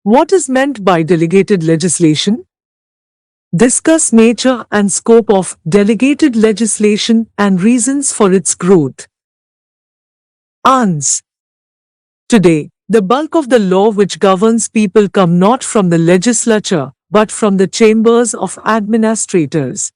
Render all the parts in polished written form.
What is meant by delegated legislation? Discuss nature and scope of delegated legislation and reasons for its growth. Ans. Today, the bulk of the law which governs people come not from the legislature, but from the chambers of administrators.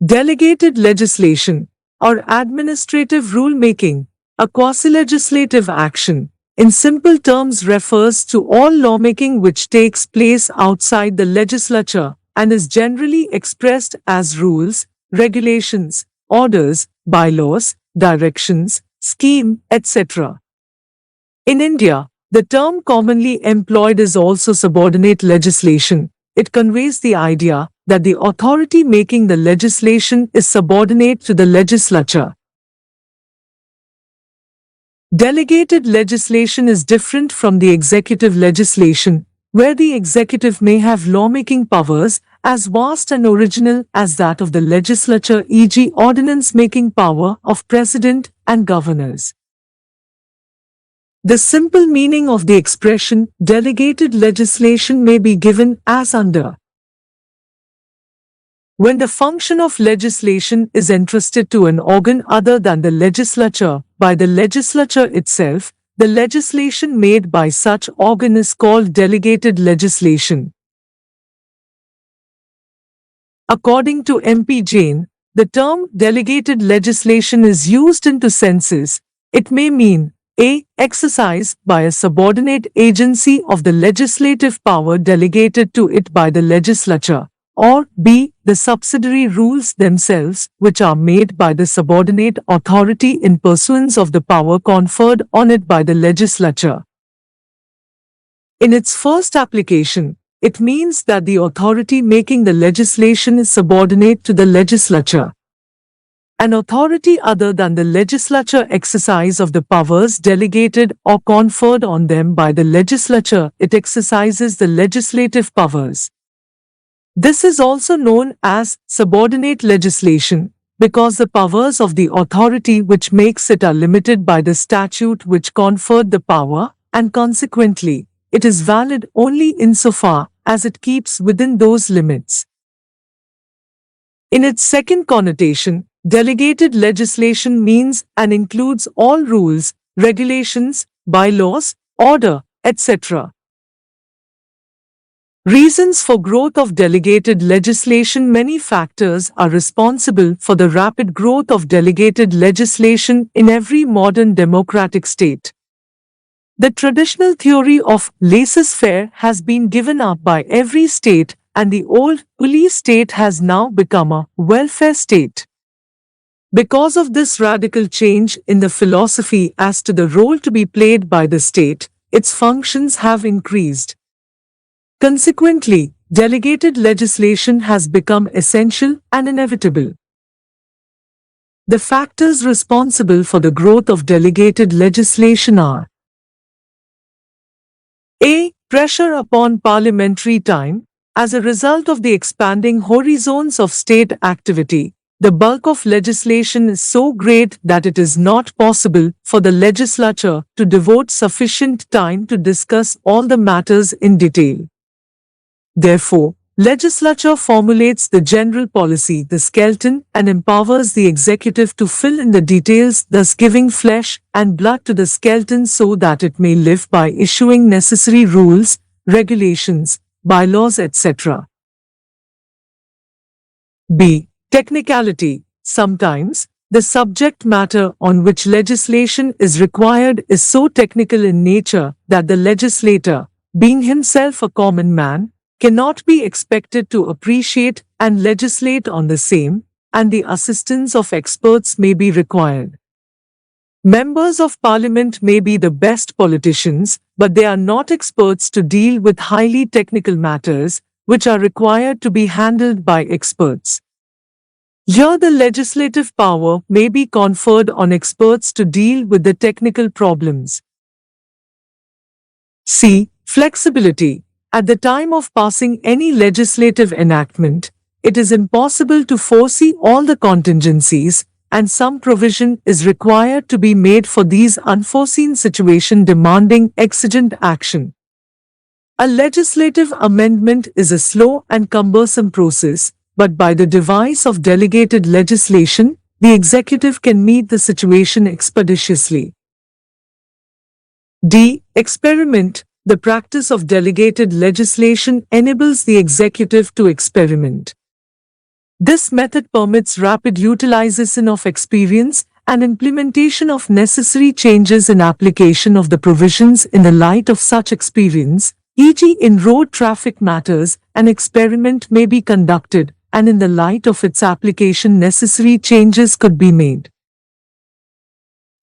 Delegated legislation, or administrative rulemaking, a quasi-legislative action, in simple terms refers to all lawmaking which takes place outside the legislature and is generally expressed as rules, regulations, orders, bylaws, directions, scheme, etc. In India, the term commonly employed is also subordinate legislation. It conveys the idea that the authority making the legislation is subordinate to the legislature. Delegated legislation is different from the executive legislation, where the executive may have lawmaking powers as vast and original as that of the legislature, e.g., ordinance-making power of president and governors. The simple meaning of the expression delegated legislation may be given as under. When the function of legislation is entrusted to an organ other than the legislature by the legislature itself, the legislation made by such organ is called delegated legislation. According to M.P. Jain, the term delegated legislation is used in two senses. It may mean a. Exercise by a subordinate agency of the legislative power delegated to it by the legislature, or b. The subsidiary rules themselves, which are made by the subordinate authority in pursuance of the power conferred on it by the legislature. In its first application, it means that the authority making the legislation is subordinate to the legislature. An authority other than the legislature exercise of the powers delegated or conferred on them by the legislature, it exercises the legislative powers. This is also known as subordinate legislation, because the powers of the authority which makes it are limited by the statute which conferred the power, and consequently, it is valid only insofar as it keeps within those limits. In its second connotation, delegated legislation means and includes all rules, regulations, bylaws, order, etc. Reasons for growth of delegated legislation. Many factors are responsible for the rapid growth of delegated legislation in every modern democratic state. The traditional theory of laissez-faire has been given up by every state, and the old police state has now become a welfare state. Because of this radical change in the philosophy as to the role to be played by the state, its functions have increased. Consequently, delegated legislation has become essential and inevitable. The factors responsible for the growth of delegated legislation are: a. Pressure upon parliamentary time. As a result of the expanding horizons of state activity, the bulk of legislation is so great that it is not possible for the legislature to devote sufficient time to discuss all the matters in detail. Therefore, legislature formulates the general policy, the skeleton, and empowers the executive to fill in the details, thus giving flesh and blood to the skeleton so that it may live by issuing necessary rules, regulations, bylaws, etc. b. Technicality. Sometimes, the subject matter on which legislation is required is so technical in nature that the legislator, being himself a common man, cannot be expected to appreciate and legislate on the same, and the assistance of experts may be required. Members of Parliament may be the best politicians, but they are not experts to deal with highly technical matters, which are required to be handled by experts. Here the legislative power may be conferred on experts to deal with the technical problems. C. Flexibility. At the time of passing any legislative enactment, it is impossible to foresee all the contingencies, and some provision is required to be made for these unforeseen situations demanding exigent action. A legislative amendment is a slow and cumbersome process, but by the device of delegated legislation, the executive can meet the situation expeditiously. D. Experiment. The practice of delegated legislation enables the executive to experiment. This method permits rapid utilization of experience and implementation of necessary changes in application of the provisions in the light of such experience, e.g. in road traffic matters, an experiment may be conducted, and in the light of its application necessary changes could be made.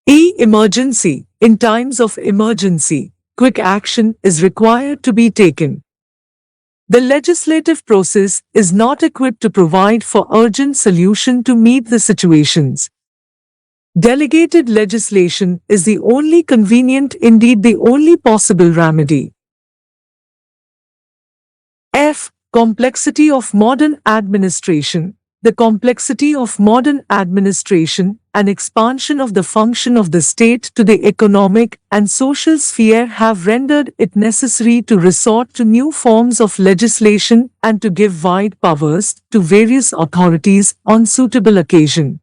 E. Emergency. In times of emergency, quick action is required to be taken. The legislative process is not equipped to provide for urgent solution to meet the situations. Delegated legislation is the only convenient, indeed the only possible remedy. F. Complexity of modern administration. The complexity of modern administration and expansion of the function of the state to the economic and social sphere have rendered it necessary to resort to new forms of legislation and to give wide powers to various authorities on suitable occasion.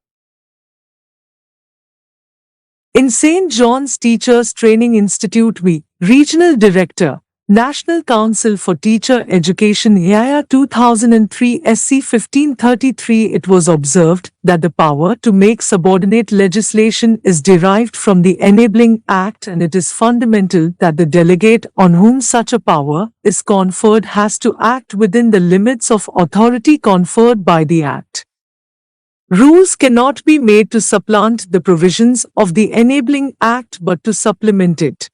In St. John's Teachers Training Institute V, Regional Director, National Council for Teacher Education AIA 2003 SC 1533, it was observed that the power to make subordinate legislation is derived from the Enabling Act, and it is fundamental that the delegate on whom such a power is conferred has to act within the limits of authority conferred by the Act. Rules cannot be made to supplant the provisions of the Enabling Act but to supplement it.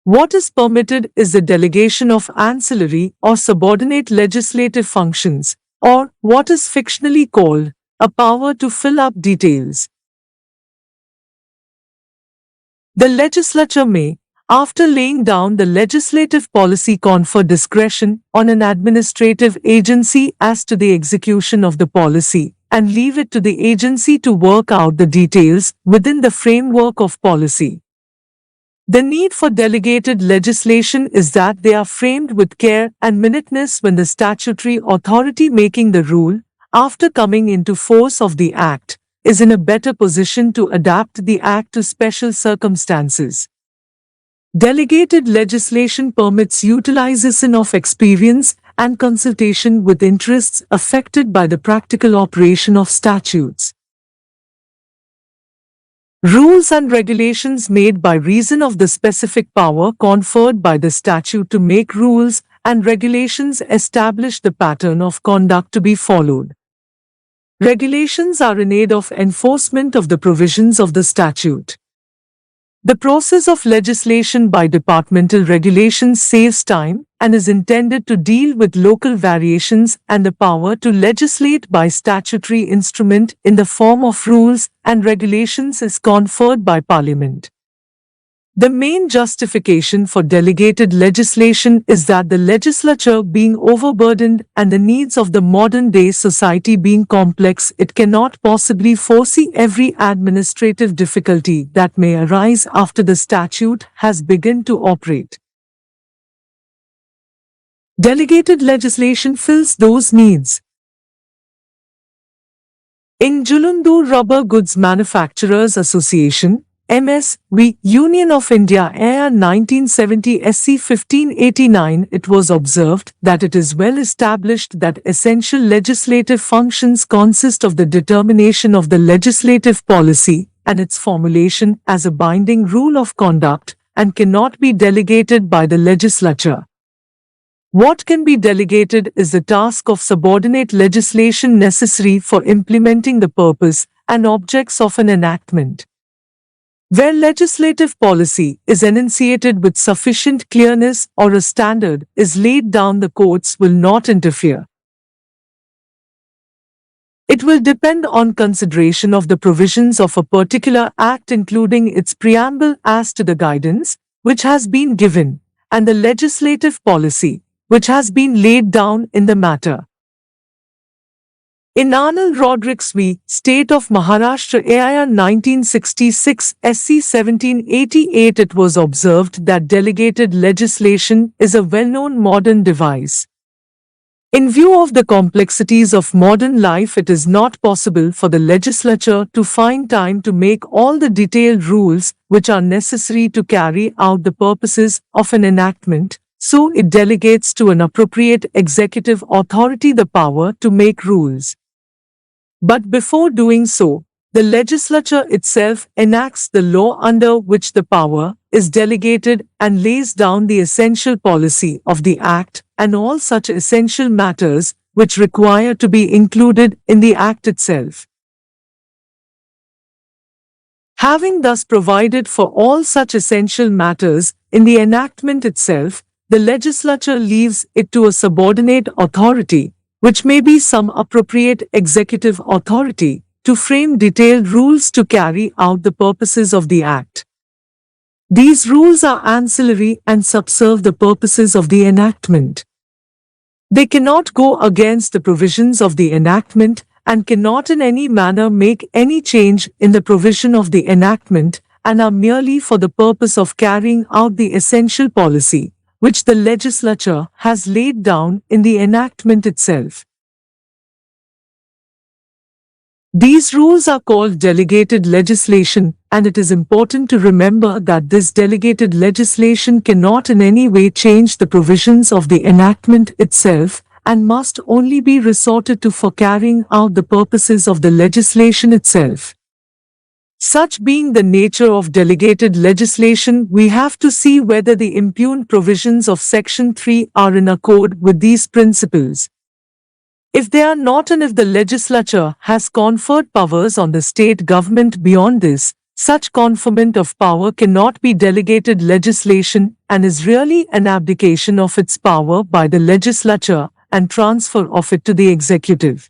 What is permitted is the delegation of ancillary or subordinate legislative functions, or what is fictionally called a power to fill up details. The legislature may, after laying down the legislative policy, confer discretion on an administrative agency as to the execution of the policy, and leave it to the agency to work out the details within the framework of policy. The need for delegated legislation is that they are framed with care and minuteness when the statutory authority making the rule, after coming into force of the Act, is in a better position to adapt the Act to special circumstances. Delegated legislation permits utilization of experience and consultation with interests affected by the practical operation of statutes. Rules and regulations made by reason of the specific power conferred by the statute to make rules and regulations establish the pattern of conduct to be followed. Regulations are in aid of enforcement of the provisions of the statute. The process of legislation by departmental regulations saves time and is intended to deal with local variations, and the power to legislate by statutory instrument in the form of rules and regulations is conferred by Parliament. The main justification for delegated legislation is that the legislature being overburdened and the needs of the modern-day society being complex, it cannot possibly foresee every administrative difficulty that may arise after the statute has begun to operate. Delegated legislation fills those needs. In Julundur Rubber Goods Manufacturers Association, MSV, Union of India, AIA 1970 SC 1589, it was observed that it is well established that essential legislative functions consist of the determination of the legislative policy and its formulation as a binding rule of conduct, and cannot be delegated by the legislature. What can be delegated is the task of subordinate legislation necessary for implementing the purpose and objects of an enactment. Where legislative policy is enunciated with sufficient clearness or a standard is laid down, the courts will not interfere. It will depend on consideration of the provisions of a particular act, including its preamble as to the guidance which has been given, and the legislative policy which has been laid down in the matter. In Arnold Rodrigues v. State of Maharashtra AIR 1966 SC 1788 it was observed that delegated legislation is a well-known modern device. In view of the complexities of modern life, it is not possible for the legislature to find time to make all the detailed rules which are necessary to carry out the purposes of an enactment, so it delegates to an appropriate executive authority the power to make rules. But before doing so, the legislature itself enacts the law under which the power is delegated and lays down the essential policy of the Act and all such essential matters which require to be included in the Act itself. Having thus provided for all such essential matters in the enactment itself, the legislature leaves it to a subordinate authority, which may be some appropriate executive authority, to frame detailed rules to carry out the purposes of the Act. These rules are ancillary and subserve the purposes of the enactment. They cannot go against the provisions of the enactment and cannot in any manner make any change in the provision of the enactment and are merely for the purpose of carrying out the essential policy, which the legislature has laid down in the enactment itself. These rules are called delegated legislation, and it is important to remember that this delegated legislation cannot in any way change the provisions of the enactment itself and must only be resorted to for carrying out the purposes of the legislation itself. Such being the nature of delegated legislation, we have to see whether the impugned provisions of Section 3 are in accord with these principles. If they are not, and if the legislature has conferred powers on the state government beyond this, such conferment of power cannot be delegated legislation and is really an abdication of its power by the legislature and transfer of it to the executive.